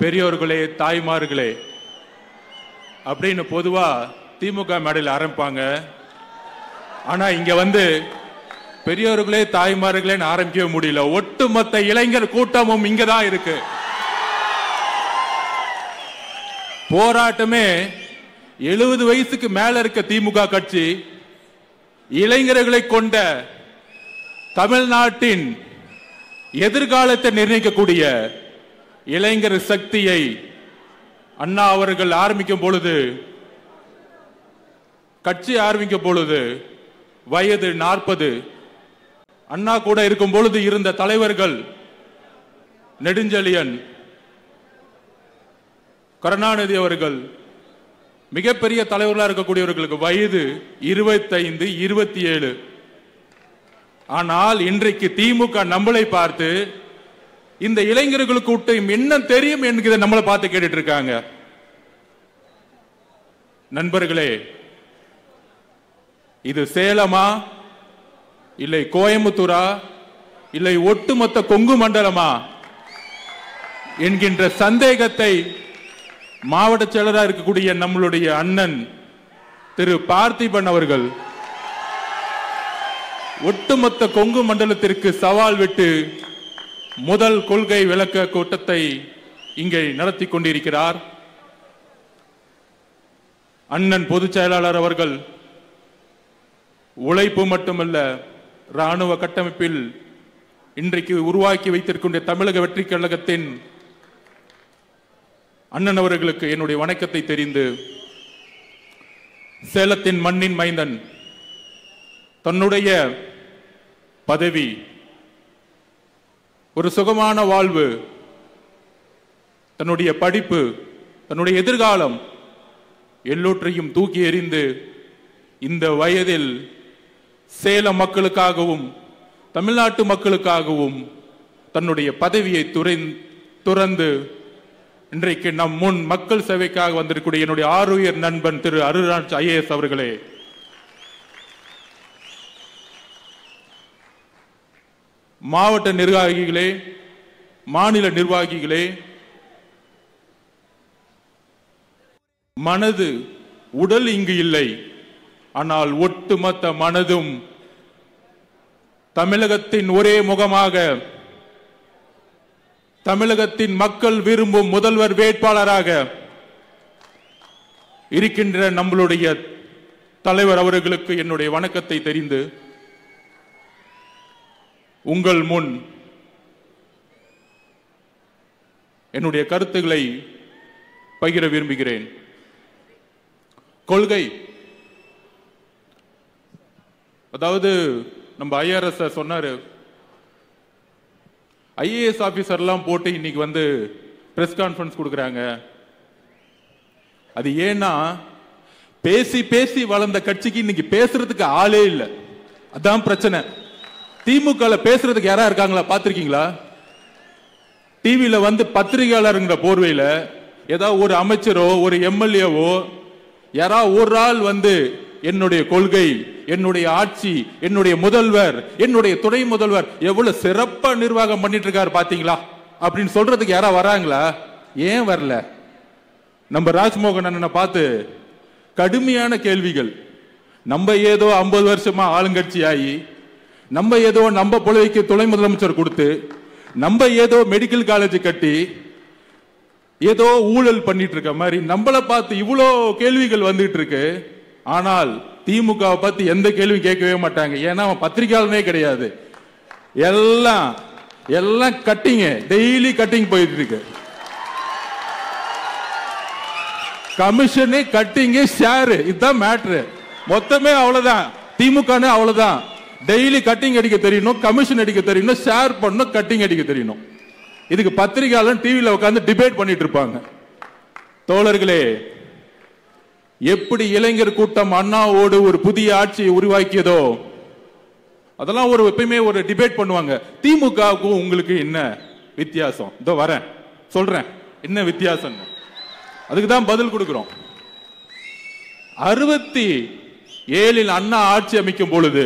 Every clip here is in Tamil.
பெரியோர்களே, தாய்மார்களே அப்படின்னு பொதுவா திமுக மேடையில் ஆரம்பிப்பாங்க. ஆனா இங்க வந்து பெரியோர்களே தாய்மார்களே ஆரம்பிக்கவே முடியல. ஒட்டுமொத்த இளைஞர் கூட்டமும் இங்கதான் இருக்கு. போராட்டமே 70 வயசுக்கு மேல இருக்க திமுக கட்சி இளைஞர்களை கொண்ட தமிழ்நாட்டின் எதிர்காலத்தை நிர்ணயிக்கக்கூடிய இளைஞர் சக்தியை அண்ணா அவர்கள் ஆரம்பிக்கும் பொழுது, கட்சி ஆரம்பிக்கும் பொழுது வயது 40. அண்ணா கூட இருக்கும் பொழுது இருந்த தலைவர்கள் நெடுஞ்செழியன், கருணாநிதி அவர்கள், மிகப்பெரிய தலைவர்களாக இருக்கக்கூடியவர்களுக்கு வயது 25, 27. ஆனால் இன்றைக்கு திமுக நம்மளை பார்த்து இந்த இளைஞர்களுக்கு என்ன தெரியும் என்கிறத நம்மளை பார்த்து கேட்டுட்டு இருக்காங்க. நண்பர்களே, இது சேலமா இல்லை கோயம்புத்தூரா இல்லை ஒட்டுமொத்த கொங்கு மண்டலமா என்கின்ற சந்தேகத்தை மாவட்ட செயலராக இருக்கக்கூடிய நம்மளுடைய அண்ணன் திரு பார்த்திபன் அவர்கள் ஒட்டுமொத்த கொங்கு மண்டலத்திற்கு சவால் விட்டு முதல் கொள்கை விளக்க கூட்டத்தை இங்கே நடத்தி கொண்டிருக்கிறார். அண்ணன் பொதுச் செயலாளர் அவர்கள் உழைப்பு மட்டுமல்ல, ராணுவ கட்டமைப்பில் இன்றைக்கு உருவாக்கி வைத்திருக்கின்ற தமிழக வெற்றி கழகத்தின் அண்ணன் அவர்களுக்கு என்னுடைய வணக்கத்தை தெரிந்து, சேலத்தின் மண்ணின் மைந்தன் தன்னுடைய பதவி, ஒரு சுகமான வாழ்வு, தன்னுடைய படிப்பு, தன்னுடைய எதிர்காலம் எல்லோற்றையும் தூக்கி எறிந்து இந்த வயதில் சேலம் மக்களுக்காகவும் தமிழ்நாட்டு மக்களுக்காகவும் தன்னுடைய பதவியை துறந்து இன்றைக்கு நம் முன் மக்கள் சேவைக்காக வந்திருக்கூடிய என்னுடைய ஆருயிர் நண்பன் திரு அருள்ராஜ் IAS அவர்களே, மாவட்ட நிர்வாகிகளே, மாநில நிர்வாகிகளே, மனது உடல் இங்கு இல்லை, ஆனால் ஒட்டுமொத்த மனதும் தமிழகத்தின் ஒரே முகமாக, தமிழகத்தின் மக்கள் விரும்பும் முதல்வர் வேட்பாளராக இருக்கின்ற நம்மளுடைய தலைவர் அவர்களுக்கு என்னுடைய வணக்கத்தை தெரிந்து உங்கள் முன் என்னுடைய கருத்துக்களை பகிர விரும்புகிறேன். கொள்கை, அதாவது நம்ம IRS சொன்னாரு, IAS ஆபீசர்லாம் போட்டு இன்னைக்கு வந்து பிரஸ் கான்ஃபரன்ஸ் கொடுக்கறாங்க. அது ஏன்னா பேசி பேசி வளர்ந்த கட்சிக்கு இன்னைக்கு பேசுறதுக்கு ஆளே இல்லை. அதான் பிரச்சனை. திமுக பேசுறதுக்கு யாரா இருக்காங்களா பாத்திருக்கீங்களா? டிவியில வந்து பத்திரிகையாளருங்கிற போர்வையில ஏதாவது ஒரு அமைச்சரோ ஒரு MLAவோ யாராவது ஒரு ஆள் வந்து என்னுடைய கொள்கை, என்னுடைய ஆட்சி, என்னுடைய முதல்வர், என்னுடைய துணை முதல்வர் எவ்வளவு சிறப்பா நிர்வாகம் பண்ணிட்டு இருக்காரு பாத்தீங்களா அப்படின்னு சொல்றதுக்கு யாரா வராங்களா? ஏன் வரல? நம்ம ராஜ்மோகன் அண்ணனை பார்த்து கடுமையான கேள்விகள். நம்ம ஏதோ 50 வருஷமா ஆளுங்கட்சி ஆகி, நம்ம ஏதோ நம்ம புலவைக்கு துணை முதலமைச்சர் கொடுத்து, நம்ம ஏதோ மெடிக்கல் காலேஜ் கட்டி ஏதோ ஊழல் பண்ணிட்டு இருக்க மாதிரி நம்மளை பார்த்து இவ்வளோ கேள்விகள் வந்துட்டு இருக்கு. ஆனால் திமுக பத்தி எந்த கேள்வி கேட்கவே மாட்டாங்க. ஏன்னா அவன் பத்திரிகையாளனே கிடையாது. எல்லாம் கட்டிங்க, டெய்லி கட்டிங் போயிட்டு இருக்கு. கமிஷனே கட்டிங்க, ஷேர், இதுதான் மேட்ரு. மொத்தமே அவ்வளவுதான். திமுக அவ்வளவுதான். டெய்லி கட்டிங் அடிக்க தெரியணும், கமிஷன் அடிக்க தெரியணும், ஷேர் பண்ணணும், கட்டிங் அடிக்க தெரியணும். இதுக்கு பத்திரிகையாளர் டிவியில உட்கார்ந்து டிபேட் பண்ணிட்டு இருப்பாங்க. தோழர்களே, எப்படி இளைஞர் கூட்டம் அண்ணாவோடு ஒரு புதிய ஆட்சியை உருவாக்கியதோ அதெல்லாம் எப்பயுமே ஒரு டிபேட் பண்ணுவாங்க. திமுகவுக்கும் உங்களுக்கு என்ன வித்தியாசம்? இதோ வரேன் சொல்றேன் என்ன வித்தியாசம். அதுக்கு தான் பதில் கொடுக்கிறோம். 67 அண்ணா ஆட்சி அமைக்கும் பொழுது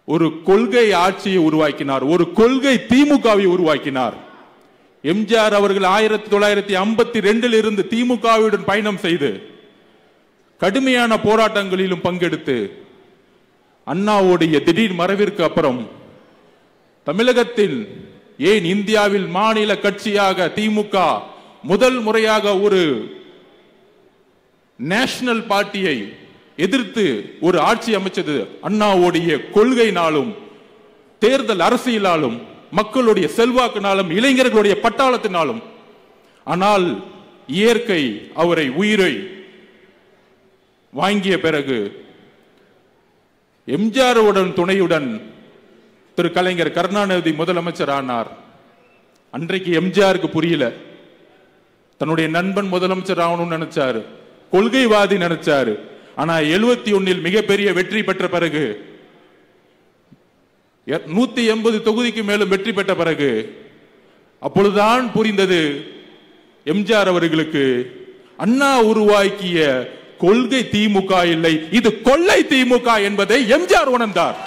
ஒரு கொள்கை ஆட்சியை உருவாக்கினார், ஒரு கொள்கை திமுகவை உருவாக்கினார். எம்ஜிஆர் அவர்கள் 1952 இருந்து திமுகவுடன் பயணம் செய்து கடுமையான போராட்டங்களிலும் பங்கெடுத்து அண்ணாவுடைய திடீர் மறைவிற்கு அப்புறம் தமிழகத்தில் ஏன் இந்தியாவில் மாநில கட்சியாக திமுக முதல் முறையாக ஒரு நேஷனல் பார்ட்டியை எதிர்த்து ஒரு ஆட்சி அமைச்சது அண்ணாவுடைய கொள்கையினாலும் தேர்தல் அரசியலாலும் மக்களுடைய செல்வாக்கினாலும் இளைஞர்களுடைய பட்டாளத்தினாலும். ஆனால் இயற்கை அவரை உயிரை வாங்கிய பிறகு எம்ஜிஆருடன் துணையுடன் திரு கலைஞர் கருணாநிதி முதலமைச்சர் ஆனார். அன்றைக்கு எம்ஜிஆருக்கு புரியல, தன்னுடைய நண்பன் முதலமைச்சர் ஆகணும்னு நினைச்சாரு, கொள்கைவாதி நினைச்சாரு. ஆனா 71 மிகப்பெரிய வெற்றி பெற்ற பிறகு 180 தொகுதிக்கு மேலும் வெற்றி பெற்ற பிறகு அப்பொழுதுதான் புரிந்தது எம்ஜிஆர் அவர்களுக்கு அண்ணா உருவாக்கிய கொள்கை திமுக இல்லை, இது கொள்ளை திமுக என்பதை எம்ஜிஆர் உணர்ந்தார்.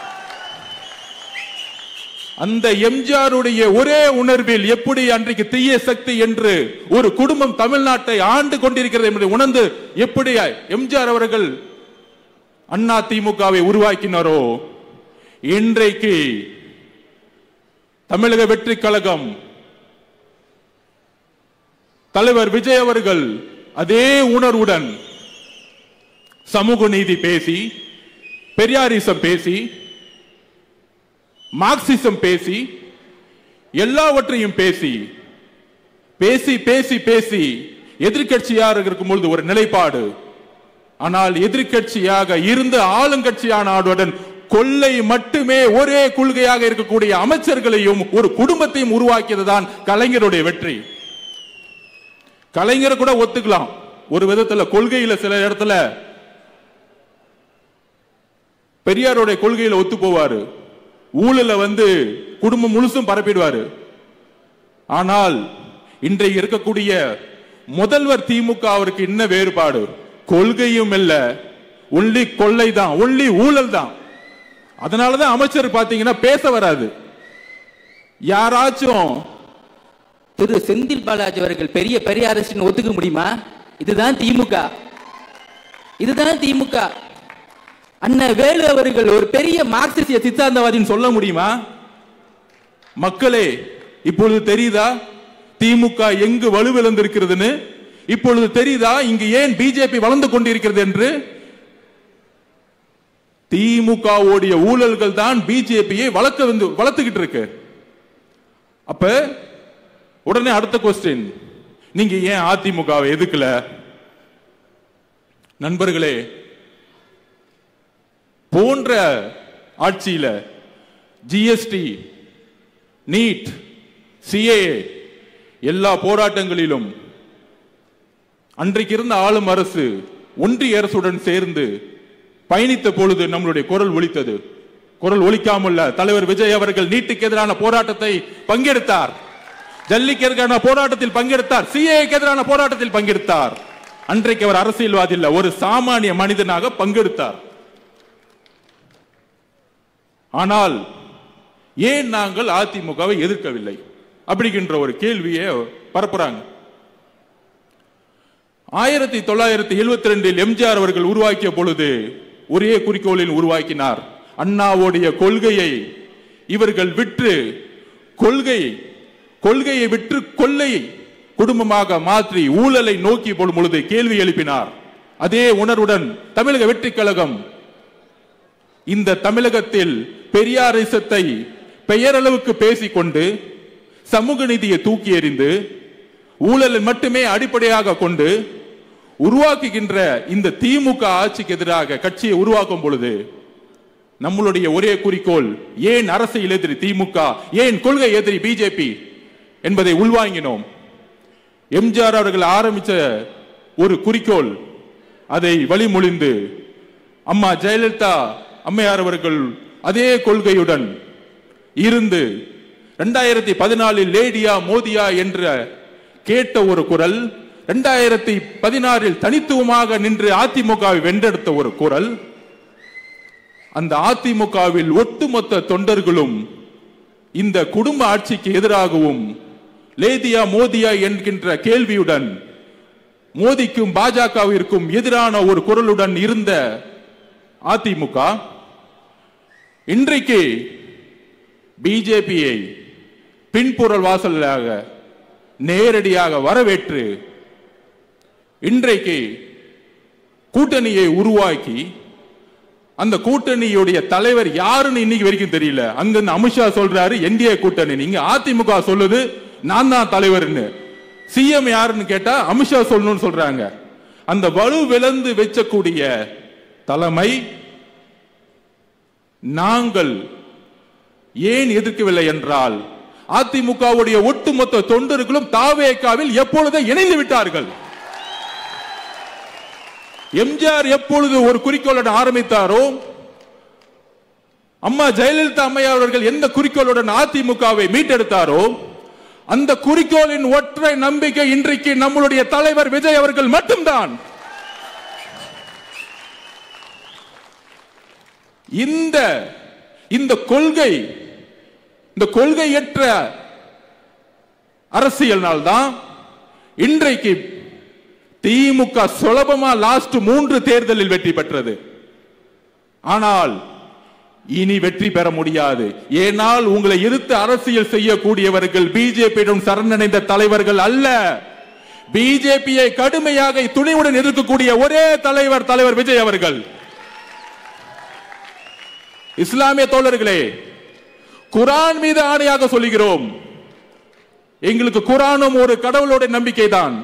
அந்த எம்ஜிஆருடைய ஒரே உணர்வில் எப்படி அன்றைக்கு தீய சக்தி என்று ஒரு குடும்பம் தமிழ்நாட்டை ஆண்டு கொண்டிருக்கிறது என்பதை உணர்ந்து எப்படி எம்ஜிஆர் அவர்கள் அண்ணா திமுகவை உருவாக்கினாரோ, இன்றைக்கு தமிழக வெற்றி கழகம் தலைவர் விஜய் அவர்கள் அதே உணர்வுடன் சமூக நீதி பேசி, பெரியாரிசம் பேசி, மார்க்சிசம் பேசி, எல்லாவற்றையும் பேசி பேசி பேசி பேசி எதிர்கட்சியாக இருக்கும் பொழுது ஒரு நிலைப்பாடு. ஆனால் எதிர்கட்சியாக இருந்து ஆளுங்கட்சியான ஆளுடன் கொள்ளை மட்டுமே ஒரே கொள்கையாக இருக்கக்கூடிய அமைச்சர்களையும் ஒரு குடும்பத்தையும் உருவாக்கியதுதான் கலைஞருடைய வெற்றி. கலைஞர் கூட ஒத்துக்கலாம் ஒரு விதத்துல, கொள்கையில சில இடத்துல பெரியாருடைய கொள்கையில ஒத்து போவாரு, ஊழல குடும்பம் முழுசும் பரப்பிடுவாரு. ஆனால் இன்றைக்கு இருக்கக்கூடிய முதல்வர் திமுக அவருக்கு என்ன வேறுபாடு? கொள்கையும் இல்ல, ஒன்லி கொள்ளை தான், ஒன்லி ஊழல் தான். அதனாலதான் அமைச்சர் பாத்தீங்கன்னா பேச வராது. யாராச்சும் திரு செந்தில் பாலாஜி அவர்கள் பெரிய பெரியாரிஸ்ட் ஒத்துக்க முடியுமா? இதுதான் திமுக, இதுதான் திமுக. அண்ணா வேலு அவர்கள் ஒரு பெரிய மார்க்சிஸ்ட் சித்தாந்தவாதின்னு சொல்ல முடியுமா? மக்களே, இப்பொழுது தெரியுதா திமுக எங்கு வலுவிழந்திருக்கிறதுன்னு? இப்பொழுது தெரியுதா இங்கு ஏன் பிஜேபி வளர்ந்து கொண்டிருக்கிறது என்று? திமுகவுடைய ஊழல்கள் தான் பிஜேபியை வளர்த்துக்கிட்டு இருக்கு. அப்ப உடனே அடுத்த கொஸ்டின், நீங்க ஏன் அதிமுகவை எதுக்கல? நண்பர்களே, போன்ற ஆட்சியில ஜிஎஸ்டி, நீட், சிஏஏ எல்லா போராட்டங்களிலும் அன்றைக்கு இருந்த ஆளும் அரசு ஒன்றிய அரசுடன் சேர்ந்து பயணித்த பொழுது நம்மளுடைய குரல் ஒலித்தது. குரல் ஒலிக்காமல் தலைவர் விஜய் அவர்கள் நீட்டுக்கு எதிரான போராட்டத்தை பங்கெடுத்தார், ஜல்லிக்கு எதிரான போராட்டத்தில் பங்கெடுத்தார், சிஏஏக்கு எதிரான போராட்டத்தில் பங்கெடுத்தார். அன்றைக்கு அவர் அரசியல்வாதி இல்ல, ஒரு சாமானிய மனிதனாக பங்கெடுத்தார். ஆனால் ஏன் நாங்கள் அதிமுகவை எதிர்க்கவில்லை அப்படிங்கின்ற ஒரு கேள்வியை பரப்புறாங்க. 1972 எம்ஜிஆர் அவர்கள் உருவாக்கிய பொழுது ஒரே குறிக்கோளில் உருவாக்கினார். அண்ணாவுடைய கொள்கையை இவர்கள் விற்று கொள்கையை விற்று கொள்ளை குடும்பமாக மாற்றி ஊழலை நோக்கி போடும் பொழுது கேள்வி எழுப்பினார். அதே உணர்வுடன் தமிழக வெற்றி கழகம் இந்த தமிழகத்தில் பெரியாரிசத்தை பெயரளவுக்கு பேசிக்கொண்டு சமூக நீதியை தூக்கி எறிந்து ஊழலை மட்டுமே அடிப்படையாக கொண்டு உருவாக்குகின்ற இந்த திமுக ஆட்சிக்கு எதிராக கட்சியை உருவாக்கும் பொழுது நம்மளுடைய ஒரே குறிக்கோள், ஏன் அரசியல் எதிரி திமுக, ஏன் கொள்கை எதிரி பிஜேபி என்பதை உள்வாங்கினோம். எம்ஜிஆர் அவர்கள் ஆரம்பித்த ஒரு குறிக்கோள், அதை வழிமொழிந்து அம்மா ஜெயலலிதா அம்மையார் அவர்கள் அதே கொள்கையுடன் இருந்து 2014 லேடியா மோதியா என்ற கேட்ட ஒரு குரல், 2016 தனித்துவமாக நின்று அதிமுகவை வென்றெடுத்த ஒரு குரல். அந்த அதிமுகவில் ஒட்டுமொத்த தொண்டர்களும் இந்த குடும்ப ஆட்சிக்கு எதிராகவும் லேதியா மோதியா என்கின்ற கேள்வியுடன் மோதிக்கும் பாஜகவிற்கும் எதிரான ஒரு குரலுடன் இருந்த அதிமுக இன்றைக்கு பிஜேபியை பின்புறல் வாசலாக நேரடியாக வரவேற்று இன்றைக்கு கூட்டணியை உருவாக்கி அந்த கூட்டணியுடைய தலைவர் யாருன்னு இன்னைக்கு வரைக்கும் தெரியல. அங்க அமித்ஷா சொல்றாரு என்டிஏ கூட்டணி, நீங்க அதிமுக சொல்லுது நான் தான் தலைவர்னு. சிஎம் யாருன்னு கேட்டா அமித்ஷா சொல்லணும்னு சொல்றாங்க. அந்த வலு விளந்து வெச்சக்கூடிய தலைமை நாங்கள் ஏன் எதிர்க்கவில்லை என்றால் அதிமுகவுடைய ஒட்டுமொத்த தொண்டர்களும் தாவேகாவில் எப்பொழுதே இணைந்து விட்டார்கள். எம்ஜிஆர் எப்பொழுது ஒரு குறிக்கோளுடன் ஆரம்பித்தாரோ, அம்மா ஜெயலலிதா அம்மையார் அவர்கள் எந்த குறிக்கோளுடன் அதிமுகவை மீட்டெடுத்தாரோ, அந்த குறிக்கோளின் ஒற்றை நம்பிக்கை இன்றைக்கு நம்மளுடைய தலைவர் விஜய் அவர்கள் மட்டும்தான். இந்த கொள்கை, இந்த கொள்கையற்ற அரசியல்னால் தான் இன்றைக்கு திமுக சுலபமா லாஸ்ட் 3 தேர்தலில் வெற்றி பெற்றது. ஆனால் இனி வெற்றி பெற முடியாது. ஏனால் உங்களை எதிர்த்து அரசியல் செய்யக்கூடியவர்கள் பிஜேபியிடம் சரணடைந்த தலைவர்கள் அல்ல. பிஜேபியை கடுமையாக துணிவுடன் எதிர்க்கக்கூடிய ஒரே தலைவர் தலைவர் விஜய் அவர்கள். இஸ்லாமிய தோழர்களே, குரான் மீது ஆணையாக சொல்லுகிறோம், எங்களுக்கு குரானும் ஒரு கடவுளோட நம்பிக்கை தான்.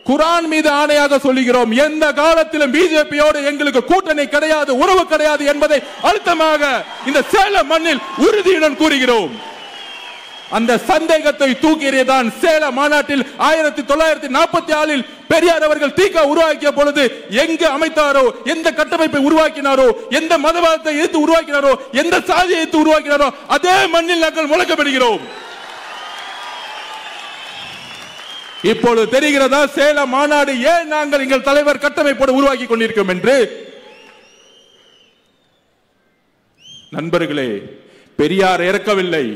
குரான் மீது ஆணையாக சொல்லுகிறோம், எந்த காலத்திலும் பிஜேபியோடு எங்களுக்கு கூட்டணி கிடையாது, உறவு கிடையாது என்பதை அழுத்தமாக இந்த சேலம் மண்ணில் உறுதியுடன் கூறுகிறோம். அந்த சந்தேகத்தை தூக்கியதான் சேலம் மாநாட்டில் 1944 பெரியார் அவர்கள் தீகா உருவாக்கிய பொழுது எங்கு அமைத்தாரோ, எந்த கட்டமைப்பை உருவாக்கினாரோ, எந்த மதவாதத்தை எதிர்த்து உருவாக்கினாரோ, எந்த சாதியை எதிர்த்து உருவாக்கினாரோ அதே மண்ணில் நாங்கள் முழக்கப்படுகிறோம். இப்பொழுது தெரிகிறதா சேலம் மாநாடு ஏன் நாங்கள் எங்கள் தலைவர் கட்டமைப்போடு உருவாக்கி கொண்டிருக்கிறோம் என்று? நண்பர்களே, பெரியார் இறக்கவில்லை,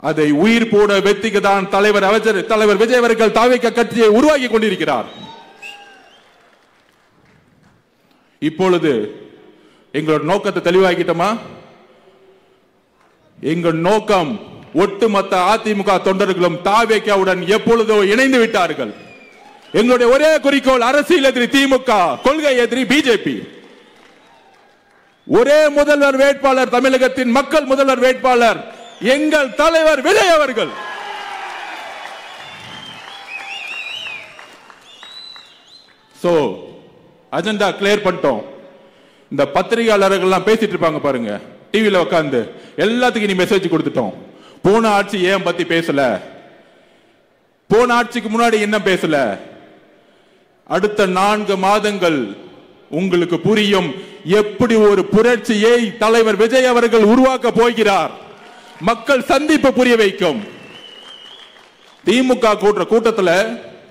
அதை உயிர் போட வெற்றிக்குதான் தலைவர் விஜய் அவர்கள் தாவேகா கட்சியை உருவாக்கி கொண்டிருக்கிறார். இப்பொழுது எங்களோட நோக்கத்தை தெளிவாக்கிட்டோமா? எங்கள் நோக்கம் ஒட்டுமொத்த அதிமுக தொண்டர்களும் தாவேகாவுடன் எப்பொழுதோ இணைந்து விட்டார்கள். எங்களுடைய ஒரே குறிக்கோள் அரசியல் எதிரி திமுக, கொள்கை எதிரி பிஜேபி. ஒரே முதல்வர் வேட்பாளர், தமிழகத்தின் மக்கள் முதல்வர் வேட்பாளர் எங்கள் தலைவர் விஜய் அவர்கள். சோ அஜெண்டா கிளியர் பண்ணிட்டோம். இந்த பத்திரிகையாளர்கள் எல்லாம் பேசிட்டு இருப்பாங்க பாருங்க, டிவில உட்கார்ந்து, எல்லாத்துக்கும் நீ மெசேஜ் கொடுத்துட்டோம். போன ஆட்சி ஏன் பத்தி பேசல, போன ஆட்சிக்கு முன்னாடி என்ன பேசல, அடுத்த 4 மாதங்கள் உங்களுக்கு புரியும் எப்படி ஒரு புரட்சியை தலைவர் விஜய் அவர்கள் உருவாக்க போகிறார். மக்கள் சந்திப்பு புரிய வைக்கும். திமுக கூட்டத்துல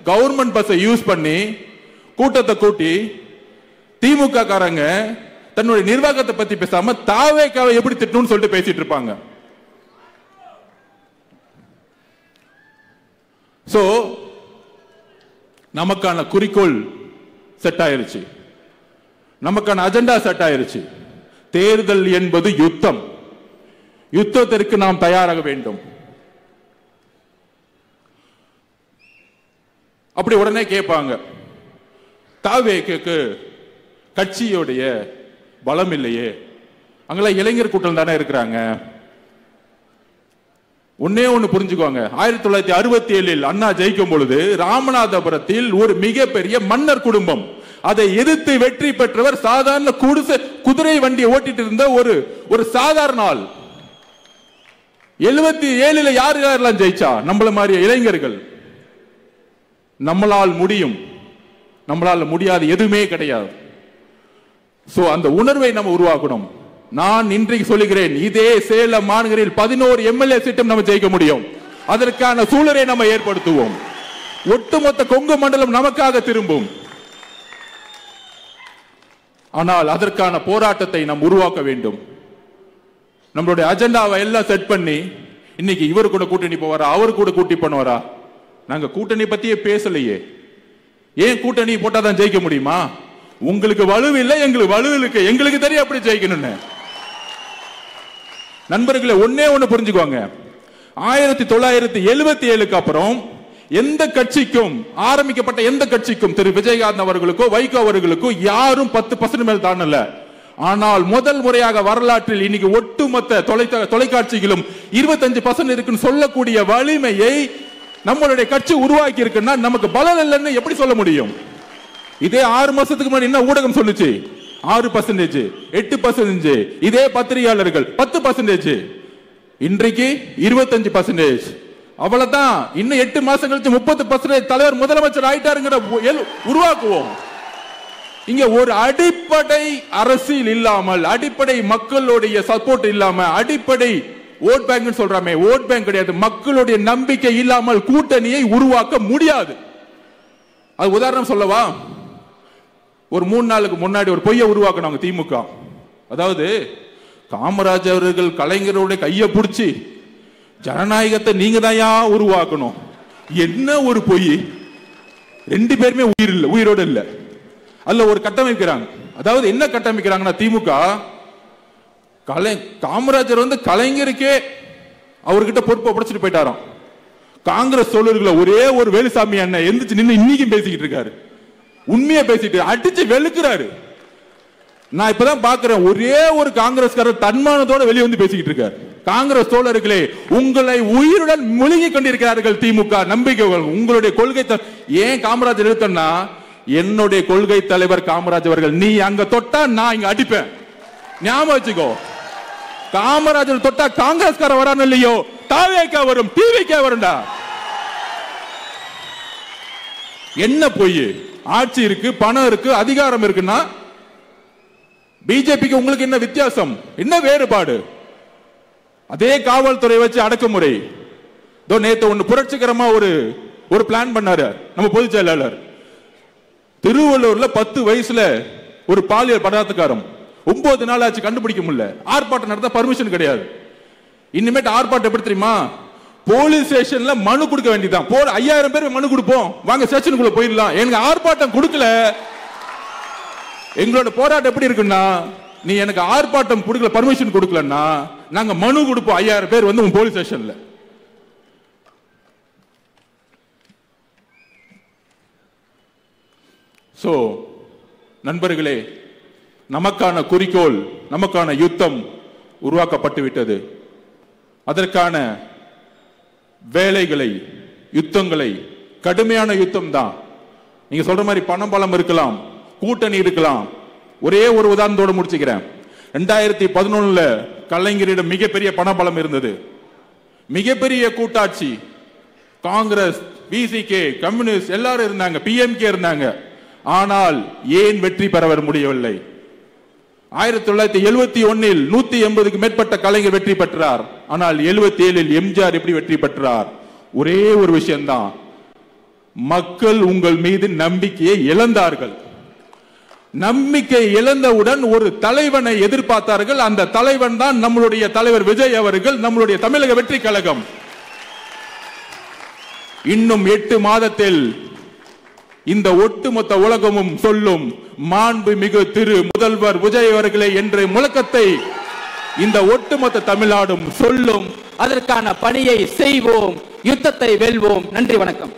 கவர்மெண்ட் பஸ்ஸை யூஸ் பண்ணி கூட்டத்தை கூட்டி திமுக காரங்க தன்னுடைய நிர்வாகத்தை பத்தி பேசாம தாவேகாவை எப்படி திட்டணும்னு சொல்லிட்டு பேசிட்டு இருப்பாங்க. சோ நமக்கான குறிக்கோள் செட் ஆயிருச்சு, நமக்கான அஜெண்டா செட் ஆயிருச்சு. தேர்தல் என்பது யுத்தம், யுத்தத்திற்கு நாம் தயாராக வேண்டும். அப்படி உடனே கேட்பாங்க, தாவேகாக்கு கட்சியோடைய பலம் இல்லையே, அங்கெல்லாம் இளைஞர் கூட்டம் தானே இருக்கிறாங்க. ஒன்னே ஒண்ணு புரிஞ்சுக்கோங்க, 1967 அண்ணா ஜெயிக்கும் பொழுது ராமநாதபுரத்தில் ஒரு மிகப்பெரிய மன்னர் குடும்பம், அதை எதிர்த்து வெற்றி பெற்றவர் சாதாரண குதிரை வண்டியை ஓட்டிட்டு இருந்த ஒரு சாதாரண ஆள். 77 யார் யாரெல்லாம் ஜெயிச்சா? நம்மள மாதிரி இளைஞர்கள். நம்மளால் முடியும், நம்மளால் முடியாது எதுவுமே கிடையாது. சோ அந்த உணர்வை நம்ம உருவாக்கணும். நான் இன்றைக்கு சொல்லுகிறேன், இதே சேலம் மாநகரில் 11 எம்எல்ஏ சீட்டும் நம்ம ஜெயிக்க முடியும். அதற்கான சூழலை நம்ம ஏற்படுத்துவோம். ஒட்டுமொத்த கொங்கு மண்டலம் நமக்காக திரும்பும். ஆனால் அதற்கான போராட்டத்தை நாம் உருவாக்க வேண்டும். நம்மளுடைய அஜெண்டாவை எல்லாம் செட் பண்ணி இன்னைக்கு இவர் கூட கூட்டணி போவாரா, அவர் கூட கூட்டணி பண்ணுவாரா? நாங்க கூட்டணி பத்தியே பேசலையே. ஏன் கூட்டணி போட்டாதான் ஜெயிக்க முடியுமா? உங்களுக்கு வலு இல்லை, எங்களுக்கு வலு இருக்கு. எங்களுக்கு தெரியும் அப்படி ஜெயிக்கணும்னு. நண்பர்களே, ஒன்னே ஒண்ணு புரிஞ்சுக்கோங்க. 1977க்கு அப்புறம் எந்த கட்சிக்கும், ஆரம்பிக்கப்பட்ட எந்த கட்சிக்கும், திரு விஜயகாந்த் அவர்களுக்கோ வைகோ அவர்களுக்கோ யாரும் 10% மேல் தாண்டல. ஆனால் முதல் முறையாக வரலாற்றில் இன்னைக்கு ஒட்டுமொத்த தொலைக்காட்சிகளும் 25% இருக்குன்னு சொல்லக்கூடிய வலிமையை நம்மளுடைய கட்சி உருவாக்கி இருக்குன்னா நமக்கு பலம் இல்லைன்னு எப்படி சொல்ல முடியும்? இதே 6 மாசத்துக்கு முன்னாடி என்ன ஊடகம் சொல்லுச்சு? 6%, 8%. இதே பத்திரிகையாளர்கள் 10%. இன்றைக்கு 25%. அவ்வளவுதான். இன்னும் 8 மாசம் கழிச்சு 30% தலைவர் முதலமைச்சர் ஆயிட்டாருங்கிற உருவாக்குவோம். இங்க ஒரு அடிப்படை அரசியல் இல்லாமல், அடிப்படை மக்களுடைய சப்போர்ட் இல்லாம, அடிப்படை ஓட் பேங்க் சொல்றாமே, ஓட் பேங்க் கிடையாது, மக்களுடைய நம்பிக்கை இல்லாமல் கூட்டணியை உருவாக்க முடியாது. அது உதாரணம் சொல்லவா? ஒரு 3 நாளுக்கு முன்னாடி ஒரு பொய்யை உருவாக்கினாங்க திமுக. அதாவது காமராஜ் அவர்கள் கலைஞருடைய கையை பிடிச்சி ஜனநாயகத்தை நீங்க தான் உருவாக்கணும். என்ன ஒரு பொய்! 2 பேருமே உயிரோடு இல்ல. அல்ல ஒரு கட்டமைக்கிறாங்க. அதாவது என்ன கட்டமைக்கிறாங்கன்னா, திமுக காமராஜர் கலைஞருக்கே அவர்கிட்ட பொறுப்பை படைச்சிட்டு போயிட்டாராம். காங்கிரஸ் தோழர்களை ஒரே ஒரு வேலுசாமி அண்ணன் எந்திரிச்சு நின்று இன்னைக்கும் பேசிக்கிட்டு இருக்காரு. உண்மையா பேசிட்டு அடிச்சு வெளுக்கிறாரு. நான் இப்பதான் பாக்குறேன், ஒரே ஒரு காங்கிரஸ்காரர் தன்மானத்தோட வெளியே வந்து பேசிக்கிட்டு இருக்காரு. காங்கிரஸ் தோழர்களே, உங்களை உயிருடன் முழுகி கொண்டிருக்கிறார்கள் திமுக. நம்பிக்கைகள், உங்களுடைய கொள்கை. ஏன் காமராஜர் எடுத்தா, என்னுடைய கொள்கை தலைவர் காமராஜ் அவர்கள். நீ அங்க தொட்டா நான் இங்க அடிப்பேன். ஞாபகம் வச்சுக்கோ. காமராஜர் தொட்டா காங்கிரஸ்கார வரான்னு இல்லையோ, தாவேக்கா வரும், டிவிக்கா வரும்டா. என்ன போய் ஆட்சி இருக்கு, பணம் இருக்கு, அதிகாரம் இருக்குன்னா பிஜேபிக்கு உங்களுக்கு என்ன வித்தியாசம்? என்ன வேறுபாடு? அதே காவல்துறை வச்சு அடக்குமுறை. நேத்து ஒன்னு புரட்சிகரமா ஒரு பிளான் பண்ணாரு நம்ம பொதுச் செயலாளர். திருவள்ளூர்ல 10 வயசுல ஒரு பாலியல் பலாத்காரம் 9 நாள் ஆச்சு, கண்டுபிடிக்க முடியல. ஆர்ப்பாட்டம் நடத்த பர்மிஷன் கிடையாது. இனிமேட்டு ஆர்ப்பாட்டம் எப்படி தெரியுமா? போலீஸ் ஸ்டேஷன்ல மனு கொடுக்க வேண்டியதான். 5000 பேர் மனு கொடுப்போம், வாங்க ஸ்டேஷனுக்குள்ள போயிடலாம். எனக்கு ஆர்ப்பாட்டம் கொடுக்கல. எங்களோட போராட்டம் எப்படி இருக்குன்னா, நீ எனக்கு ஆர்ப்பாட்டம் கொடுக்கல, பர்மிஷன் கொடுக்கலன்னா நாங்க மனு கொடுப்போம் 5000 பேர் வந்து உங்க போலீஸ் ஸ்டேஷன்ல. சோ நண்பர்களே, நமக்கான குறிக்கோள், நமக்கான யுத்தம் உருவாக்கப்பட்டு விட்டது. அதற்கான வேலைகளை, யுத்தங்களை, கடுமையான யுத்தம் தான். நீங்க சொல்ற மாதிரி பணம் பலம் இருக்கலாம், கூட்டணி இருக்கலாம். ஒரே ஒரு உதாரணத்தோடு முடிச்சுக்கிறேன். 2011 கலைஞரிடம் மிகப்பெரிய பணபலம் இருந்தது. மிகப்பெரிய கூட்டாட்சி. காங்கிரஸ், விசிகே, கம்யூனிஸ்ட் எல்லாரும் இருந்தாங்க, பிஎம்கே இருந்தாங்க. ஆனால் ஏன் வெற்றி பெற முடியவில்லை? 1971 180க்கு மேற்பட்ட கலைஞர் வெற்றி பெற்றார். ஆனால் 77 எம்ஜிஆர் எப்படி வெற்றி பெற்றார்? ஒரே ஒரு விஷயம்தான், மக்கள் உங்கள் மீது நம்பிக்கையை இழந்தார்கள். நம்பிக்கை இழந்தவுடன் ஒரு தலைவனை எதிர்பார்த்தார்கள். அந்த தலைவன் தான் நம்மளுடைய தலைவர் விஜய் அவர்கள், நம்மளுடைய தமிழக வெற்றி கழகம். இன்னும் 8 மாதத்தில் இந்த ஒட்டுமொத்த உலகமும் சொல்லும், மாண்புமிகு திரு முதல்வர் விஜய் அவர்களே என்ற முழக்கத்தை இந்த ஒட்டுமொத்த தமிழ்நாடும் சொல்லும். அதற்கான பணியை செய்வோம், யுத்தத்தை வெல்வோம். நன்றி, வணக்கம்.